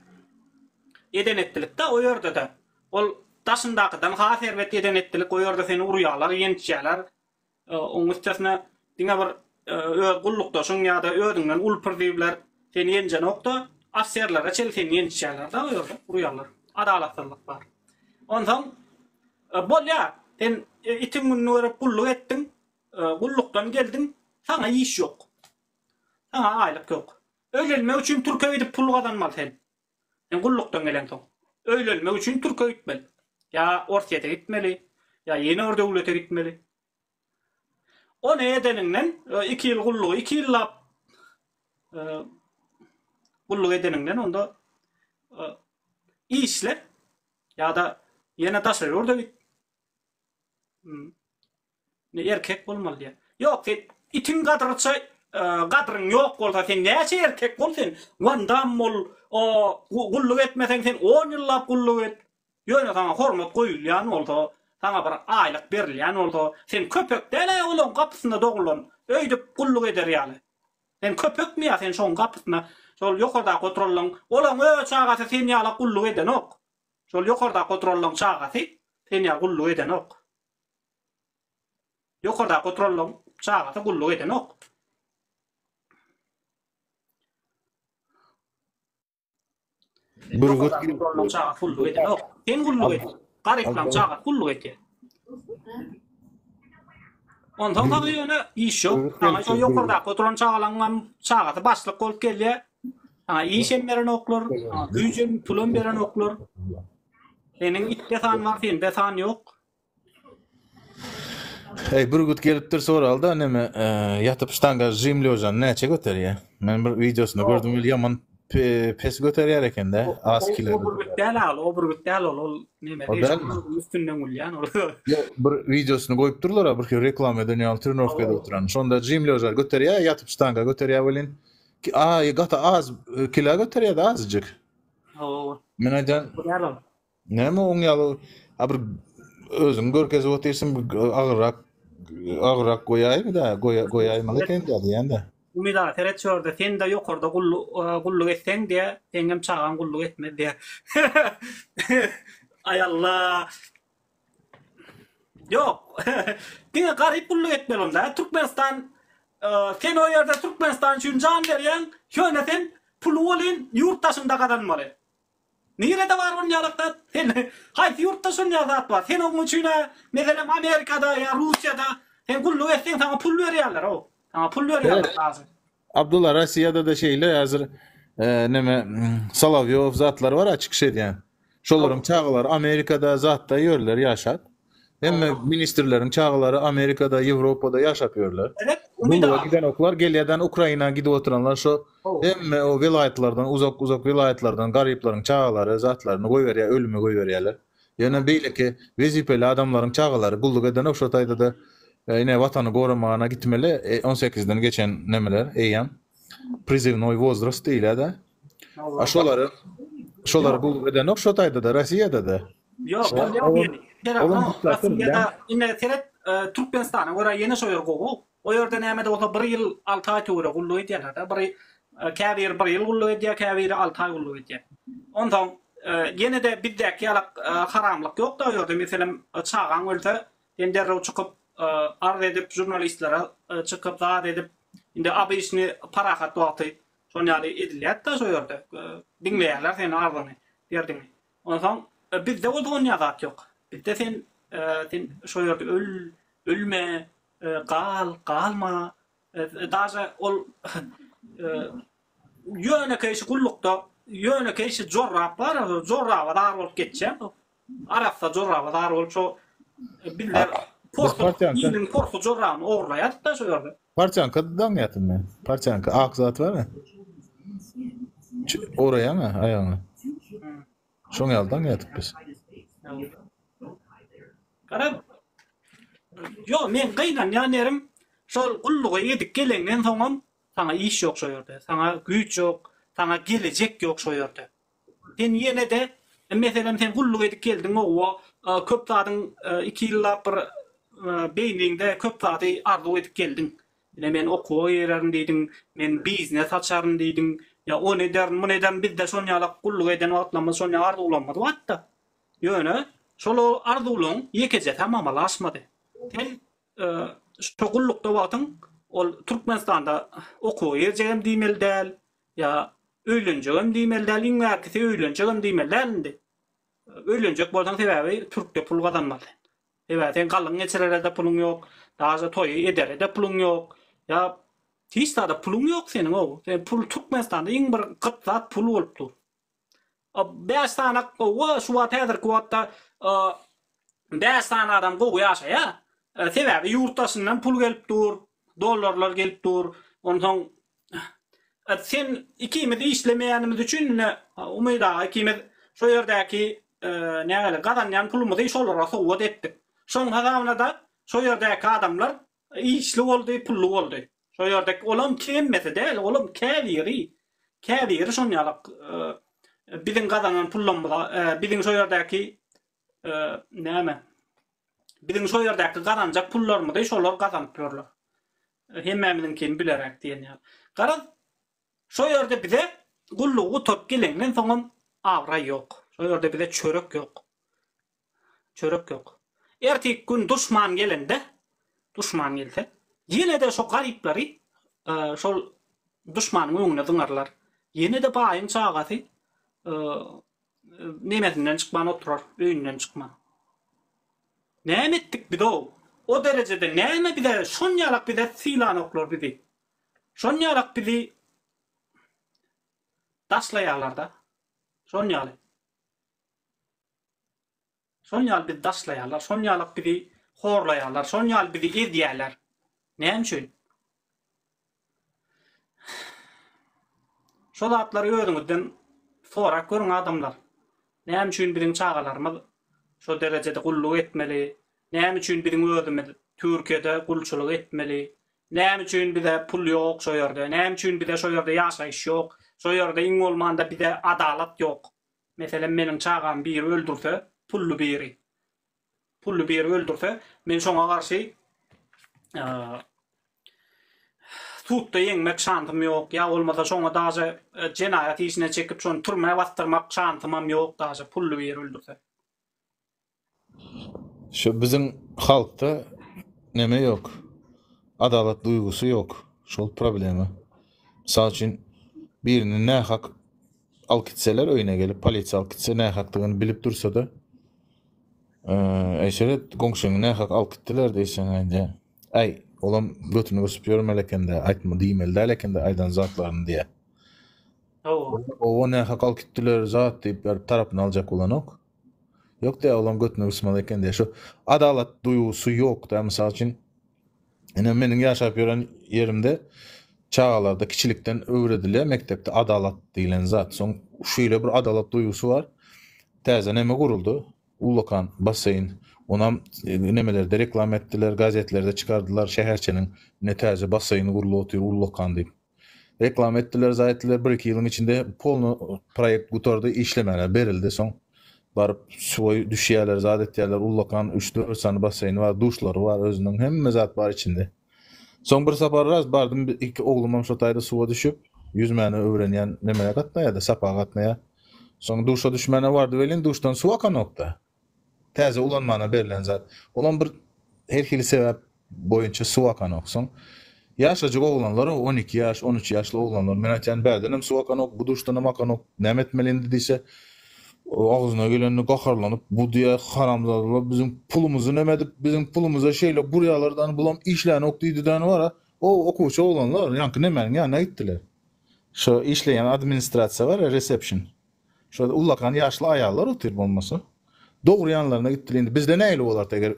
eden etdilik de o ýerde de. Ol daşyndakydan has serwet eden etdilik o ýerde seni urýarlar, ýençýärler. Oň üstesine diňe bir gullukda şoň ýa-da ödüňden ulpur diýipler. Seni ýenjen okda asserlere çel seni ýençýärler da o ýerde urýarlar. Adalatsyzlyk bar. Ondan bolýa, sen itin gününi görüp gulluk etdiň, gullukdan geldin, sana iş ýok. Sana aylık yok. Öýlenmek üçin Türkiýe gidip pul kazanmaly sen. Sen gullukdan gelen soň. Öýlenmek üçin Türkiýe gitmeli. Ya Orsiýete gitmeli, ya Ýeni döwlete gitmeli. O ne edeninden 2 ýyl gullugy, 2 ýyllap gulluk edeninden onda işle ya da ýene taşlar orada git. Ne erkek bolmaly diýär. Ýok, sen itin gadyrça gadryň ýok bolsa sen näçe erkek bol sen? Wandam bol, o gulluk etmesen sen 10 ýyllap gulluk et. Ýöne sana hormat goýulýan bolsa, sana bir aýlyk berilýän bolsa, sen köpek dele olan kapysynda dogulan, öýdüp gulluk eder ýaly. Sen köpek mi ya sen şoň kapysyna, şol ýokarda kontrollaň, olan çagasy sen ýaly gulluk eden ok. Şol ýokarda kontrollaň çagasy sen ýaly gulluk eden ok. Ýokarda kontrollaň çagasy gulluk eden ok. Burgut kontrollaň çagasy gulluk eden ok. Sen gulluk et. Garyplan çagasy gulluk et. Ondan da ýöne iş ýok. Ama şo ýokarda kontrollaň çagasy başlyk bolup gelýär. İş emmeren oklar, güýjem pulun beren oklar. Senin itde san var, sende san ýok. Hey, Burgut gelipdir soralda neme yatıp stanga jimlyojan näçe göterýär? Men bir videosunda gördüm, ýaman pes göterýär eken de, az kilo. O Burgut däl ol, neme üstünden ulýan. Bir videosunu goýup durlar, bir reklam edenýär, Trnovkada oturan. Şonda jimlyojar göterýär, yatıp stanga göterýär welin. Gata az kilo göterýär da azjyk. Men aýdan näme oň ýaly bir özüň görkezip oturýarsyň, agyrak goýaýmy da, goýaýmaly eken diýende. Umida teret çörde, sen de ýokarda gulluk etseň diýe, seňem çagan gulluk etmez diýe. Ay Allah. Ýok. Diňe garyp gulluk etmeli onda. Türkmenistan sen o ýerde Türkmenistan üçin jan berýän, şöne sen pul bolyn ýurtdaşynda kazanmaly. Nirede var onun ýalykda? Sen haýsy ýurtdaşyň ýazat bar? Sen oň üçin meselem Amerikada ya Russiýada sen gulluk etseň sana pul berýärler o. Sana pul berýärler hazır. Abdullah Rossiýada da şeýle hazır neme Solovyov zatlar var açyk şedýän. Şolaryň çağlar Amerikada zatda ýörler ýaşap. Hemme ministrleriň çağlary Amerikada, Ýewropada ýaşap ýörler. Evet, Umida giden oklar gelýärden Ukraina gidip oturanlar şo hemme o vilayetlerden uzak vilayetlerden garyplaryň çağlary zatlaryny goýberýär, ölüme goýberýärler. Ýöne beýleki wezipeli adamlaryň çağlary gulluk eden okşataýda da ine watany goramagyna gitmeli. 18-den geçen nemeler eýan prizivnoy возраст diýilär da. Şolary gulluk eden okşataýda da Rossiýada da. Ýok, Rossiýada ine teret Türkmenistana göre ýene şoýar gowy. O ýerde näme de bolsa 1 ýyl 6 aý töwre gulluk edýärler da. Käbir 1 ýyl gulluk edýär, käbir 6 aý gulluk edýär. Ondan ýene de bizdäki ýalyk haramlyk ýok da ýerde. Meselem çagan bolsa ender çykyp arz edip jurnalistlere çykyp zat edip indi abi işini parahat wagty şonýaly edilýär da şo ýerde. Diňleýärler seni arzyny berdiňmi? Ondan bizde o dünya zat ýok. Bizde sen şo ýerde ölme, galma, daja ol ýöne keşi gullukda, ýöne keşi jorrap bar, jorraba dar bolup geçýär. Arapça jorraba dar bolup şo biller portu jorrany ogurlaýar da şo ýerde. Parçankadan ýatym men. Parçanka ak zat barmy? Oraya mı? Ayağa. Şoň ýaldan ýatyp biz. Karab. Yo, men gıynan ýanerim şol gullugy edip gelenden soňam sana iş ýok şo ýerde. Sana güýç ýok, sana gelecek ýok şo ýerde. Sen ýene de meselem sen gulluk edip geldiň o köp zadyň 2 ýyllap bir beýninde köp zady arzu edip geldiň. Men okuw ýererim diýdiň, men biznes açarym diýdiň. Ya o neden, bu neden biz de şoň ýaly gulluk eden wagtlamyz şoň arzu ulanmady wagtda. Ýöne şol arzulyň ýekece tamamlaşmady. Sen şu gullukda wagtyň ol Türkmenistanda okuw ýerjegem diýmeli däl, ya öýlenjegem diýmeli däl, iňärkisi öýlenjegem diýmeli däl. Öýlenjek bolsaň sebäbi Türkde pul gazanmaly. Evet, sen galyň geçirerde puluň ýok, daşa toý ederde puluň ýok. Ya Hiç da pulun yok senin o. Sen pul tutmasdan da iň bir gıtlat pul bolupdur. 5 tane o şu täzer kuwatta 5 tane adam gowy ýaşa ya. Sebäbi ýurtdaşyndan pul gelip dur, dollarlar gelip dur. Ondan sen ikimiz işlemeýänimiz üçin umyda ikimiz şu ýerdäki näle gadanýan pulumuzy şolara sowat etdik. Şoň hazamna da şu ýerdäki adamlar işli boldy, pullu boldy. Şu ýerdäki olam kemmese däl, olam käbiri. Käbiri şonýalyk biziň gazanan pullarymyza, biziň şu ýerdäki näme? Biziň şu ýerdäki gazanjak pullarymyzy şolar gazanyp berler. Hemmemizinkini bilerek diýen. Garaz, şu ýerde bize gullugy top gelenden soňam awra ýok. Şu ýerde bize çörek ýok. Çörek ýok. Erteki gün duşman gelende, duşman gelse, ýene de şo garyplary şol duşmanyň öňüne zyňarlar. Ýene de baýyn çagasy nemetinden çykman oturar, öýünden çykman. Näme etdik biz o? O derecede näme bize şonýalyk bize silanoklar bizi. Şonýalyk bizi daşlaýarlar da. Şonýaly. Şonýaly bizi daşlaýarlar, şonýalyk bizi horlaýarlar, şonýaly bizi edýärler. Näme üçin? Şol atlary öňüňizden sorak görüň adamlar. Näme üçin biziň çagalarymyz şo derecede gulluk etmeli? Näme üçin biziň özümiz Türkiýede gulçuluk etmeli? Näme üçin bize pul ýok şo ýerde? Näme üçin bize şo ýerde ýaşaýyş ýok? Şo ýerde iň bolmanda bize adalat ýok. Meselen meniň çagam biri öldürse, pullu biri. Pullu biri öldürse, men şoňa garşy tutda ýeňmek şantym ýok. Ya bolmasa şoňa daşy jenaýat işine çekip şonu turmaya bastyrmak şantymam ýok daşy pullu biri öldürse. Şu biziň halkda neme yok. Adalet duygusu yok. Şol problemi. Misal üçin birini nähak alyp gitseler öýüne gelip polisiýa alyp gitse nähakdygyny bilip dursa da eşere goňşuňy nähak alyp gitdiler diýsen aýda. Ay, olam götüni gösüp ýörmelekende aýtma diýmeli lekende aýdan zatlaryny diýe. O nähak alyp gitdiler zat diýip bir tarapyny aljak bolan ok. Yok da olam götüni gösüpmeleken diýe. Şu adalet duygusu yok da misal üçin ene meniň ýaşap ýören ýerimde çağalarda kiçilikten öwredilýär mektepde adalet diýilen zat. Soň şeýle bir adalet duygusu var. Täze neme guruldu? Ulukan, baseyn. Onam nemelerde reklam etdiler, gazetlerde çıkardılar şäherçeniň ne täze baseýny gurulup otyr Ulukan diýip. Reklam etdiler, zaýetdiler 1-2 ýylyň içinde polno proýekt gutardy, işlemene berildi. Soň barıp suwy düşýärler, zat etýärler Ulukan 3-4 sany baseýni var, duşlary var, özüniň hemme zat bar içinde. Soň bir sapar raz bardym, iki oglumam şo taýda suwa düşüp, yüzmäni öwrenýän nemele gatnaýa da sapa gatnaýa. Soň duşa düşmäne bardy welin duşdan suw akan nokta. Täze ulanmana berilen zat. Olan bir her hili sebäp boýunça suw akan oksoň. Ýaşaja oglanlar 12 ýaş, 13 ýaşly oglanlar men aýtýan bädenem suw akan ok, bu duşdan akan ok, näme etmelindi diýse ağzına geleni gaharlanyp bu diýe haramzadylar biziň pulumuzy näme edip biziň pulumuza şeýle burýalardan bulam işläni ok diýdiňden wara o okuwçy oglanlar ýanky nämeň ýanyna gitdiler. Şo işleýän administrasiýa var, reception. Şo ulakan ýaşly aýallar otyr bolmasa dogry ýanlaryna gitdiler. Bizde näle bolar eger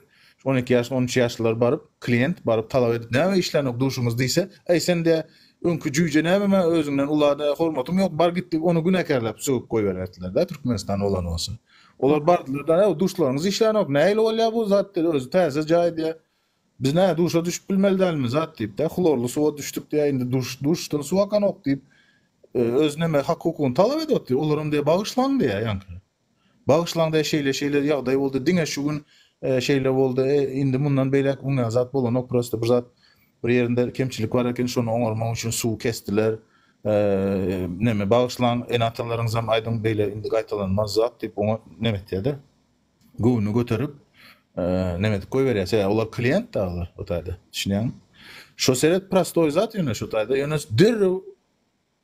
12 ýaş, 13 ýaşlylar baryp klient baryp talap edip näme işläni ok duşumyz diýse, "Ey sen de öňkü jüýje näme men özüňden ulada hormatym ýok, bar gitdi, onu günekerläp suwup goýberdiler da Türkmenistan olan bolsa. Olar bardylar da duşlaryňyz işläni ok, näle bolýar bu zat dedi, özü täze jaý diýe. Biz näme duşa düşüp bilmelidelmi zat diýip de klorlu suwa düşdük diýe indi duşdan suw akan ok diýip öz näme hak hukukyny talap edýär. Olaryň diýe bagyşlan diýe ýanky. Bagyşlan diýe şeýle ýagdaý boldy, diňe şu gün şeýle boldy, indi mundan beýlek bu zat bolan ok prosta bir zat bir yerinde kemçilik var eken şonu oňarmak üçin suw kestiler. Näme bagyşlan enatalaryňyz hem aýdym beýle indi gaýtalanmaz zat diýip oňa näme etdi? Güni göterip näme edip goýberýär. Olar klient da olar o taýda. Düşünýän. Şo seret prostoy zat ýöne şo taýda ýöne dirrew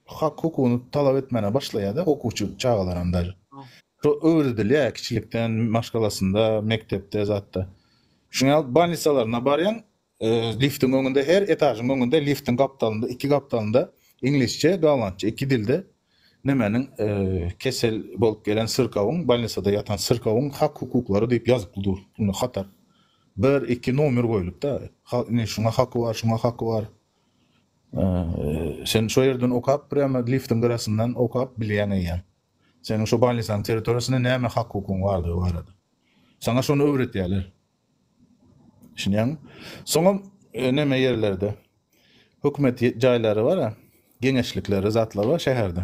hak hukukyny talap etmene başlaýar da okuwçy çağalarynda. Şo öwredilýär kiçilikden maşgalasynda, mektepde zatda. Şuňa balnisalaryna barýan liftin öňünde her etažyň öňünde liftin gapdalynda iki gapdalynda inglizçe, galantça iki dilde nemenin kesel bolup gelen sırkawyň, balnisada yatan sırkawyň hak hukuklary diýip ýazypdyr. Bunu hatar. 1-2 nomer goýulyp da. Ne şuna hakkı var, şuna hakkı var. Sen şu yerden okap, prema liftin garasından okap bilýän eýen. Senin şu balnisanın territoriýasyna näme hak hukukyň bardygy barady. Sana şonu öwretýärler. Şunyan. Soňra neme yerlerde hökümet jaýlary bar ha, geňeşlikleri, zatlar var şäherde.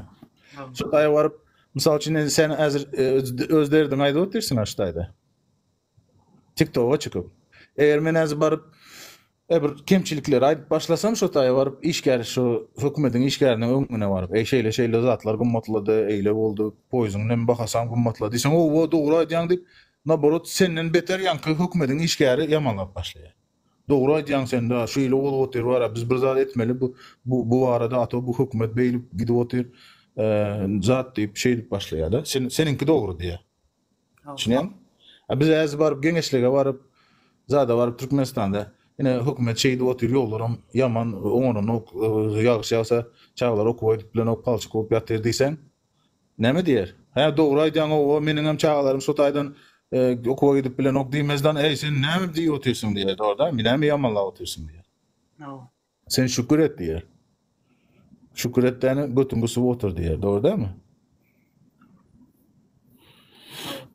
Şu taýa baryp, mysal üçin sen häzir özleriň aýdyp otursun aştaýda. TikTok'a çıkıp. Eğer men häzir baryp bir kemçilikleri aýdyp başlasam şu taýa baryp işgär şu hökümetiň işgärine öňüne baryp şeýle zatlar gymmatlady, eýle boldy, poýzyň näme bahasam gymmatlady. Diýsen o dogry aýdýaň diýip naborot senden beter ýanky hökümetiň işgäri ýamanlap başlaýar. Dogry aýdýaň sen de şeýle bolup otur wara biz bir zat etmeli bu arada ato bu hökümet beýlip gidip otur zat diýip şeýle başlaýar da. Seninki dogry diýär. Şunyan? Biz häzir baryp geňeşlige baryp zada baryp Türkmenistanda ine hökümet şeýle otur ýollarym ýaman oňuň ýagşy ýagsa çaglar okuýup bilen ok palçyk bolup ýatyr diýsen näme diýer? Ha dogry aýdýaň o meniň hem çaglarym şu taýdan okuwa gidip bilen ok diýmezden sen näme diýip otursun diýer orada. Näme ýamanlap otursun diýer. Sen şükür et diýer. Şükür etdiňi götüňgüsü otur diýer. Dogry dämi?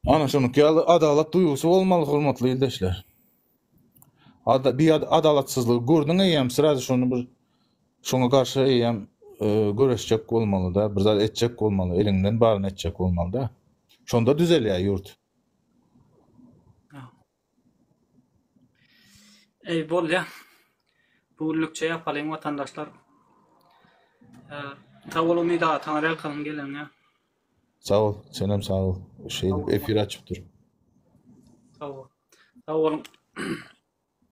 Ana şonunki adalet duýgusy bolmaly hormatly ýoldaşlar. Bir adalatsızlyk gördüň eýem sırazy şonu bir şoňa garşy eýem göreşjek bolmaly da, bir zat etjek bolmaly, elinden baryny etjek bolmaly da. Şonda düzelýär ýurt. Ey bol ya. Bugunlukça yapalım vatandaşlar. Tavulumu da tanrı kalın gelin ya. Sağ ol, senem sağ ol. Efir açıp dur. Sağ ol. Sağ olun.